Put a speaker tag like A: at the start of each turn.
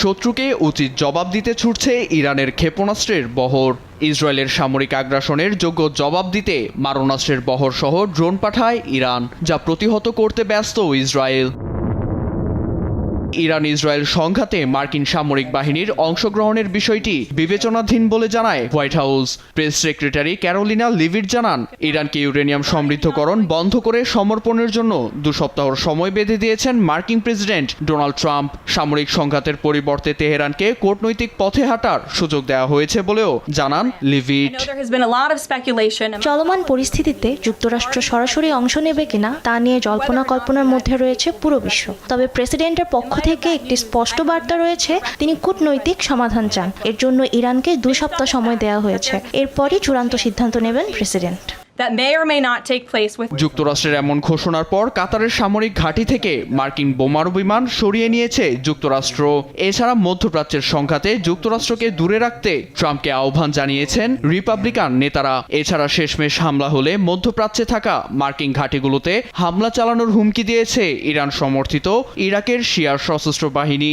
A: শত্রুকে উচিত জবাব দিতে ছুটছে ইরানের ক্ষেপণাস্ত্রের বহর। ইসরায়েলের সামরিক আগ্রাসনের যোগ্য জবাব দিতে মারণাস্ত্রের বহর সহ ড্রোন পাঠায় ইরান, যা প্রতিহত করতে ব্যস্ত ইসরায়েল। ইরান ইসরায়েল সংঘাতে মার্কিন সামরিক বাহিনীর অংশগ্রহণের বিষয়টি বিবেচনাধীন বলে জানায় White House. Press secretary Karoline Leavitt জানান, ইরানকে ইউরেনিয়াম সমৃদ্ধকরণ বন্ধ করে সমর্পণের জন্য 2 সপ্তাহর সময় বেঁধে দিয়েছেন মার্কিন প্রেসিডেন্ট ডোনাল্ড ট্রাম্প। সামরিক সংঘাতের পরিবর্তে তেহরানকে কূটনৈতিক পথে হাঁটার সুযোগ দেওয়া হয়েছে বলেও জানান লিভিট।
B: চলমান পরিস্থিতিতে যুক্তরাষ্ট্র সরাসরি অংশ নেবে কিনা তা নিয়ে জল্পনা কল্পনার মধ্যে রয়েছে পুরো বিশ্ব। তবে প্রেসিডেন্টের পক্ষ থেকে একটি স্পষ্ট বার্তা রয়েছে, তিনি কূটনৈতিক সমাধান চান। এর জন্য ইরানকে 2 সপ্তাহ সময় দেওয়া হয়েছে। এরপরই চূড়ান্ত সিদ্ধান্ত নেবেন প্রেসিডেন্ট।
A: যুক্তরাষ্ট্রের এমন ঘোষণার পর কাতারের সামরিক ঘাঁটি থেকে মার্কিন বোমারু বিমান সরিয়ে নিয়েছে যুক্তরাষ্ট্র। এছাড়া মধ্যপ্রাচ্যের সংঘাতে যুক্তরাষ্ট্রকে দূরে রাখতে ট্রাম্পকে আহ্বান জানিয়েছেন রিপাবলিকান নেতারা। এছাড়া শেষমেশ হামলা হলে মধ্যপ্রাচ্যে থাকা মার্কিন ঘাঁটিগুলোতে হামলা চালানোর হুমকি দিয়েছে ইরান সমর্থিত ইরাকের শিয়া সশস্ত্র বাহিনী।